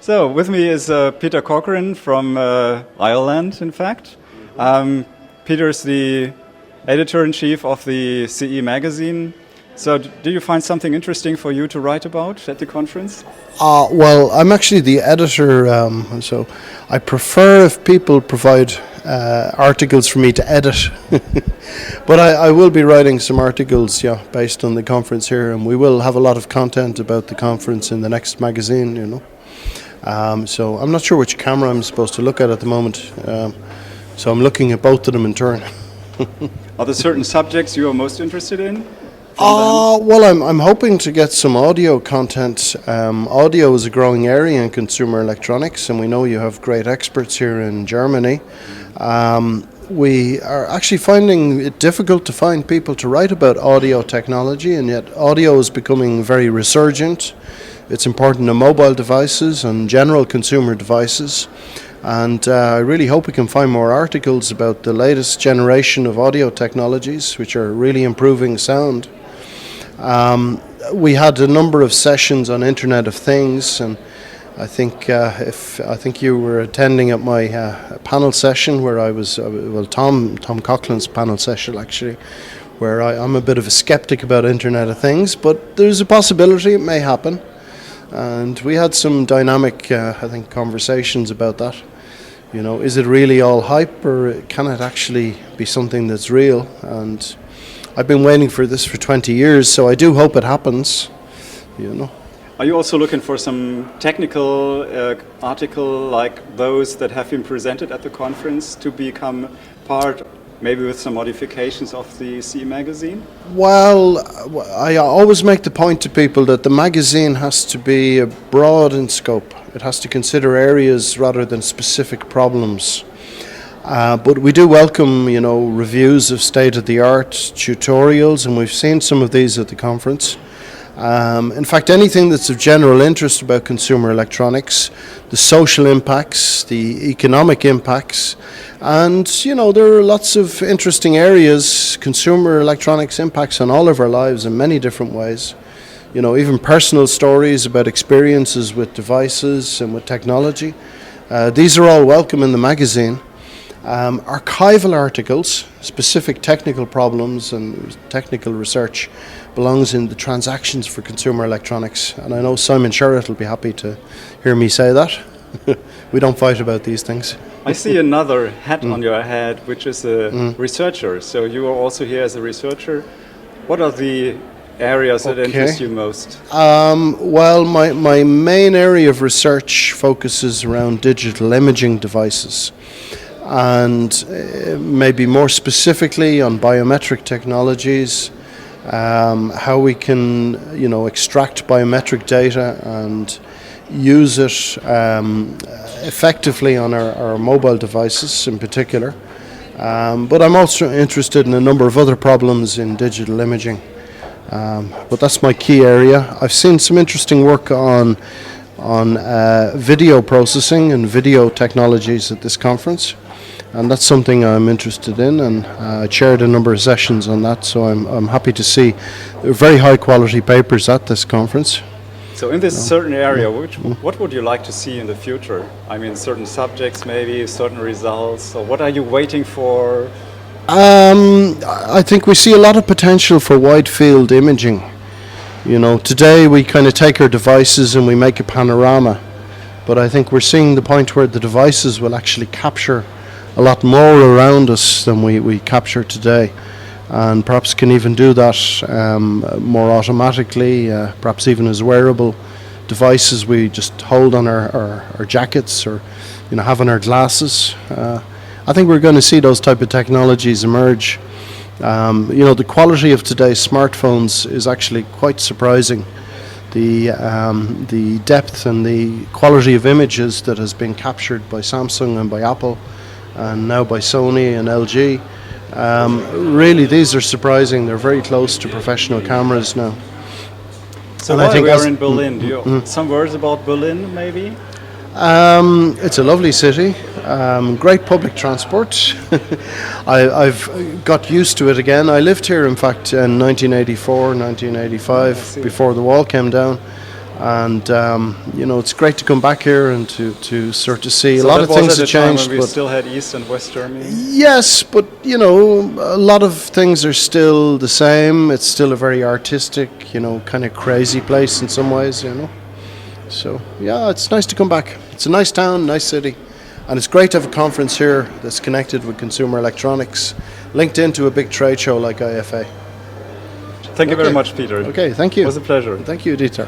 So with me is Peter Corcoran from Ireland, in fact. Peter is the editor-in-chief of the CE magazine. So do you find something interesting for you to write about at the conference? Well, I'm actually the editor, so I prefer if people provide articles for me to edit. But I will be writing some articles, based on the conference here, and we will have a lot of content about the conference in the next magazine, So I'm not sure which camera I'm supposed to look at the moment, so I'm looking at both of them in turn. Are there certain subjects you are most interested in? Well, I'm hoping to get some audio content. Audio is a growing area in consumer electronics, and we know you have great experts here in Germany. We are actually finding it difficult to find people to write about audio technology, and yet audio is becoming very resurgent. It's important in mobile devices and general consumer devices. And I really hope we can find more articles about the latest generation of audio technologies, which are really improving sound. We had a number of sessions on Internet of Things, and I think you were attending at my panel session where I was, Tom Coughlin's panel session actually, where I'm a bit of a skeptic about Internet of Things, but there's a possibility it may happen. And we had some dynamic, conversations about that. Is it really all hype, or can it actually be something that's real? And I've been waiting for this for 20 years, so I do hope it happens, Are you also looking for some technical article like those that have been presented at the conference to become part, maybe with some modifications of the CE magazine? Well, I always make the point to people that the magazine has to be broad in scope. It has to consider areas rather than specific problems. But we do welcome, reviews of state-of-the-art tutorials, and we've seen some of these at the conference. In fact, anything that's of general interest about consumer electronics, the social impacts, the economic impacts, and there are lots of interesting areas. Consumer electronics impacts on all of our lives in many different ways. Even personal stories about experiences with devices and with technology. These are all welcome in the magazine. Archival articles, specific technical problems and technical research belongs in the transactions for consumer electronics, and I know Simon Sherritt will be happy to hear me say that. We don't fight about these things. I see another hat on your head, which is a researcher. So you are also here as a researcher. What are the areas that interest you most? Well, my main area of research focuses around digital imaging devices, and maybe more specifically on biometric technologies, how we can extract biometric data and use it effectively on our mobile devices in particular. But I'm also interested in a number of other problems in digital imaging. But that's my key area. I've seen some interesting work on video processing and video technologies at this conference, and that's something I'm interested in, and I chaired a number of sessions on that, so I'm happy to see very high quality papers at this conference. So in this certain area, what would you like to see in the future? I mean, certain subjects maybe, certain results, so what are you waiting for? I think we see a lot of potential for wide field imaging. Today we kind of take our devices and we make a panorama, but I think we're seeing the point where the devices will actually capture a lot more around us than we capture today, and perhaps can even do that more automatically, perhaps even as wearable devices we just hold on our jackets or have on our glasses. I think we're going to see those type of technologies emerge. The quality of today's smartphones is actually quite surprising. The depth and the quality of images that has been captured by Samsung and by Apple, and now by Sony and LG, really these are surprising. They're very close to professional cameras now. So while we are in Berlin, do you some words about Berlin maybe? It's a lovely city, great public transport. I've got used to it again. I lived here in fact in 1984, 1985, before the wall came down. And you know, it's great to come back here and to sort of see So a lot that of things was at have a time changed. when we But still had East and West Germany. yes, but you know, a lot of things are still the same. It's still a very artistic, you know, kind of crazy place in some ways, you know. So yeah, it's nice to come back. It's a nice town, nice city, and it's great to have a conference here that's connected with consumer electronics, linked into a big trade show like IFA. Thank you very Okay. much, Peter. Okay, thank you. It was a pleasure. Thank you, Dieter.